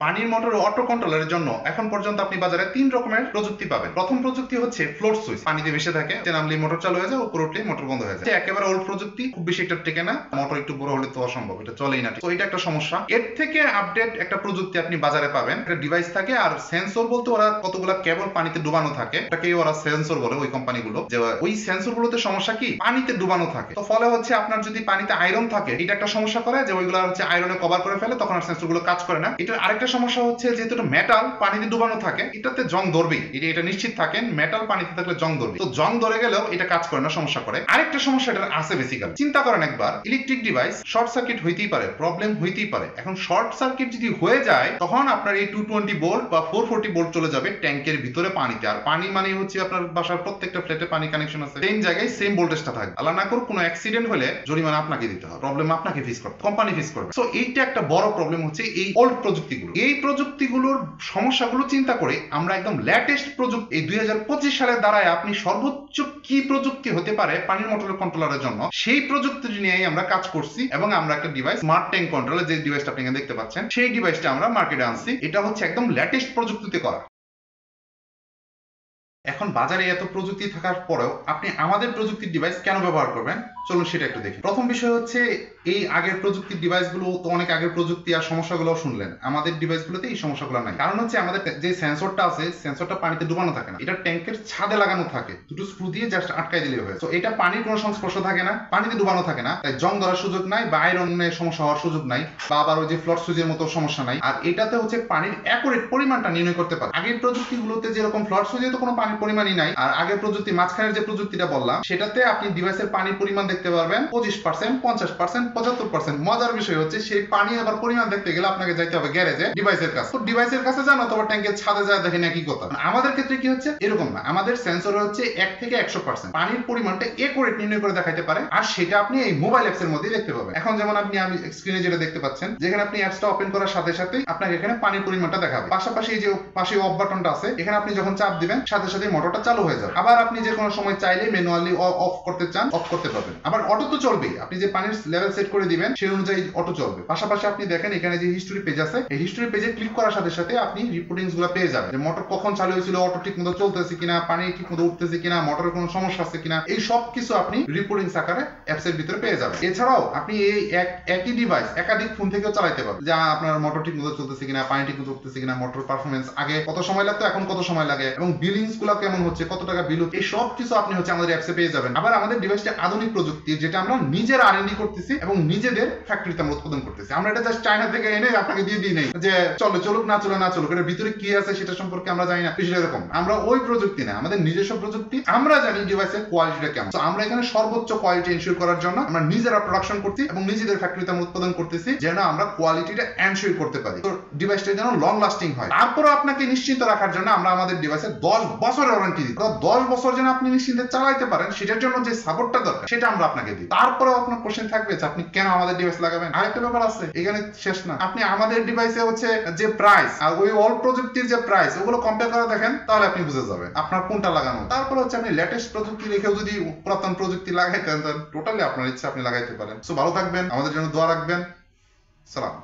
পানির motor auto কন্ট্রোলের জন্য এখন পর্যন্ত আপনি বাজারে 3 রকমের প্রযুক্তি পাবেন। প্রথম প্রযুক্তি হচ্ছে ফ্লোট সুইচ, পানিতে ভেসে থাকে, নামলে মোটর চালু হয়ে যায়, উপরে উঠলে মোটর বন্ধ হয়ে যায়। একেবারে ওল্ড প্রযুক্তি, খুব বেশি একটা টেকে না, মোটর একটু বড় হলে তো অসম্ভব, এটা চলেই না। তো এটা একটা সমস্যা। এর থেকে আপডেট একটা প্রযুক্তি আপনি বাজারে পাবেন, একটা ডিভাইস থাকে আর সেন্সর বলতে ওরা কতগুলা কেবল পানিতে ডুবানো থাকে, ওটাকে ওরা সেন্সর বলে ওই কোম্পানিগুলো। যে ওই সেন্সর গুলোতে সমস্যা কি, পানিতে ডুবানো থাকে। তো ফলে হচ্ছে আপনার যদি পানিতে আয়রন থাকে, এটা একটা সমস্যা করে যে ওইগুলো হচ্ছে আয়রনে কভার করে ফেলে, তখন আর সেন্সর গুলো কাজ করে না। এটার আরেকটা সমস্যা হচ্ছে যে মেটাল পানিতে ডুবানো থাকে, এটাতে জং ধরবেই, এটা নিশ্চিত থাকেন, মেটাল পানিতে থাকলে জং ধরবে। তো জং ধরে গেলেও এটা কাজ করে না, সমস্যা করে। আরেকটা সমস্যা এটা আছে বেসিক্যালি, চিন্তা করেন একবার, ইলেকট্রিক ডিভাইস শর্ট সার্কিট হইতেই পারে, প্রবলেম হইতেই পারে। এখন শর্ট সার্কিট যদি হয়ে যায়, তখন আপনার এই 220 ভোল্ট বা 440 ভোল্ট চলে যাবে ট্যাঙ্কের ভিতরে পানিতে। আর পানি মানে হচ্ছে আপনার বাসার প্রত্যেকটা ফ্ল্যাটে পানি কানেকশন আছে, সেম জায়গায় সেম ভোল্টেজটা থাকবে। আল্লাহ না করুক কোনো অ্যাক্সিডেন্ট হলে জরিমানা আপনাকে দিতে হবে, প্রবলেম আপনাকে ফেস করতে, কোম্পানি ফেস করবে। সো এইটা একটা বড় প্রবলেম হচ্ছে এই ওল্ড প্রযুক্তিগুলো। এই প্রযুক্তিগুলোর সমস্যাগুলো চিন্তা করে আমরা একদম লেটেস্ট প্রযুক্তি, এই 2025 সালের দ্বারায় আপনি সর্বোচ্চ কি প্রযুক্তি হতে পারে পানির মোটর কন্ট্রোলারের জন্য, সেই প্রযুক্তি নিয়েই আমরা কাজ করছি। এবং আমরা একটা ডিভাইস, স্মার্ট ট্যাঙ্ক কন্ট্রোলার, যে ডিভাইসটা আপনি দেখতে পাচ্ছেন, সেই ডিভাইসটা আমরা মার্কেটে আনছি। এটা হচ্ছে একদম লেটেস্ট প্রযুক্তিতে করা। এখন বাজারে এত প্রযুক্তি থাকার পরেও আপনি আমাদের প্রযুক্তির ডিভাইস কেন ব্যবহার করবেন, চলুন সেটা একটু দেখি। প্রথম বিষয় হচ্ছে, এই আগের প্রযুক্তির ডিভাইসগুলো তো অনেক আগের প্রযুক্তি, আর সমস্যাগুলো শুনলেন। আমাদের ডিভাইসগুলোতে এই সমস্যাগুলো নাই। কারণ হচ্ছে আমাদের যে সেন্সরটা আছে, সেন্সরটা পানিতে ডুবানো থাকে না, এটা ট্যাঙ্কের ছাদে লাগানো থাকে, দুটো স্ক্রু দিয়ে জাস্ট আটকাই দিলে হয়। তো এটা পানির কোনো সংস্পর্শ থাকে না, পানিতে ডুবানো থাকে না, তাই জং ধরার সুযোগ নাই বা আয়রনের সমস্যা হওয়ার সুযোগ নাই, বা আবার ওই যে ফ্লট সুইচের মতো সমস্যা নাই। আর এটাতে হচ্ছে পানির অ্যাকুরেট পরিমাণটা নির্ণয় করতে পারে। আগের প্রযুক্তিগুলোতে যেরকম ফ্লট সুইচে তো কোনো পানির পরিমাণই নাই, আর আগের প্রযুক্তি মাঝখানের যে প্রযুক্তিটা বললাম, সেটাতে আপনি ডিভাইসের পানির পরিমাণ দেখতে পারবেন 25%, 50%, 75%। মজার বিষয় হচ্ছে, সেই পানি আবার পরিমাণ দেখতে গেলে আপনাকে যাইতে হবে গ্যারেজে, ডিভাইসের কাছে। তো ডিভাইসের কাছে যান অথবা ট্যাঙ্কের ছাদে যায়, দেখেন একই কথা। আমাদের ক্ষেত্রে কি হচ্ছে, এরকম না। আমাদের সেন্সর হচ্ছে 1 থেকে 100% পানির পরিমাণটা একুরেট নির্ণয় করে দেখাইতে পারে, আর সেটা আপনি এই মোবাইল অ্যাপস এর মধ্যে দেখতে পাবেন। এখন যেমন আমি স্ক্রিনে যেটা দেখতে পাচ্ছেন, যেখানে আপনি অ্যাপসটা ওপেন করার সাথে সাথে আপনাকে এখানে পানির পরিমাণটা দেখাবে। পাশাপাশি এই যে পাশে অফ বাটনটা আছে, এখানে আপনি যখন চাপ দিবেন, সাথে সাথে মোটরটা চালু হয়ে যাবে। আবার আপনি যে কোনো সময় চাইলে ম্যানুয়ালি অফ করতে চান, অফ করতে পারবেন। আবার অটো তো চলবেই, আপনি যে পানির লেভেল সেট করে দিবেন সেই অনুযায়ী অটো চলবে। পাশাপাশি আপনি দেখেন এখানে যে হিস্টোরি পেজ আছে, এই হিস্টোরি পেজে ক্লিক করার সাথে সাথে আপনি রিপোর্টিংস গুলো পেয়ে যাবেন, যে মোটর কখন চালু হয়েছিল, অটো ঠিক মতো চলতেছে কিনা, পানি ঠিক মতো উঠতেছে কিনা, মোটরের কোনো সমস্যা আছে কিনা, এই সব কিছু আপনি রিপোর্টিংস আকারে অ্যাপস এর ভিতরে পেয়ে যাবেন। এছাড়াও আপনি এই একই ডিভাইস একাধিক ফোন থেকেও চালাতে পারবেন, যা আপনার মোটর ঠিক মতো চলতেছে কিনা, পানি ঠিক মতো উঠতেছে কিনা, মোটর পারফরমেন্স আগে কত সময় লাগতো এখন কত সময় লাগে, এবং বিলিংস গুলো কেমন হচ্ছে, কত টাকা বিল, এই সব কিছু আপনি হচ্ছে আমাদের অ্যাপসে পেয়ে যাবেন। আবার আমাদের ডিভাইসটা আধুনিক প্রযুক্তি, যেটা আমরা নিজের R&D করতেছি এবং নিজেদের ফ্যাক্টরিতে আমরা উৎপাদন করতেছি। আমরা এটা জাস্ট চায়না থেকে এনে আপনাকে দিয়ে দিই নাই, যে চলো চলুক না চলে না চলুক, এর ভিতরে কি আছে সেটা সম্পর্কে আমরা জানি না, বিষয়টা এরকম। আমরা ওই প্রযুক্তি না, আমাদের নিজস্ব প্রযুক্তি, আমরা জানি ডিভাইসের কোয়ালিটিটা কেমন। তো আমরা এখানে সর্বোচ্চ কোয়ালিটি এনশিওর করার জন্য আমরা নিজেরা প্রোডাকশন করছি এবং নিজেদের ফ্যাক্টরিতে আমরা উৎপাদন করতেছি, যেন আমরা কোয়ালিটিটা এনশিওর করতে পারি, তো ডিভাইসটা যেন লং লাস্টিং হয়। তারপরে আপনাকে নিশ্চিন্ত রাখার জন্য আমরা আমাদের ডিভাইসে 10 বছরের ওয়ারেন্টি দিই। 10 বছর যেন আপনি নিশ্চিন্তে চালাইতে পারেন, সেটার জন্য যে সাপোর্টটা দরকার সেটা আমরা আপনাকে দিই। তারপরে আপনার কোশ্চেন থাকবে যে আপনি কেন আমাদের ডিভাইস লাগাবেন। আরেকটা ব্যাপার আছে, এখানে শেষ না। আপনি আমাদের ডিভাইসে হচ্ছে যে প্রাইস আর ওই ওল্ড প্রযুক্তির যে প্রাইস, ওগুলো কম্পেয়ার করে দেখেন, তাহলে আপনি বুঝে যাবেন আপনার কোনটা লাগানো। তারপর হচ্ছে আপনি লেটেস্ট প্রযুক্তি রেখেও যদি পুরাতন প্রযুক্তি লাগাইতেন, টোটালি আপনার ইচ্ছা, আপনি লাগাইতে পারেন। সো ভালো থাকবেন, আমাদের জন্য দোয়া রাখবেন। সালাম।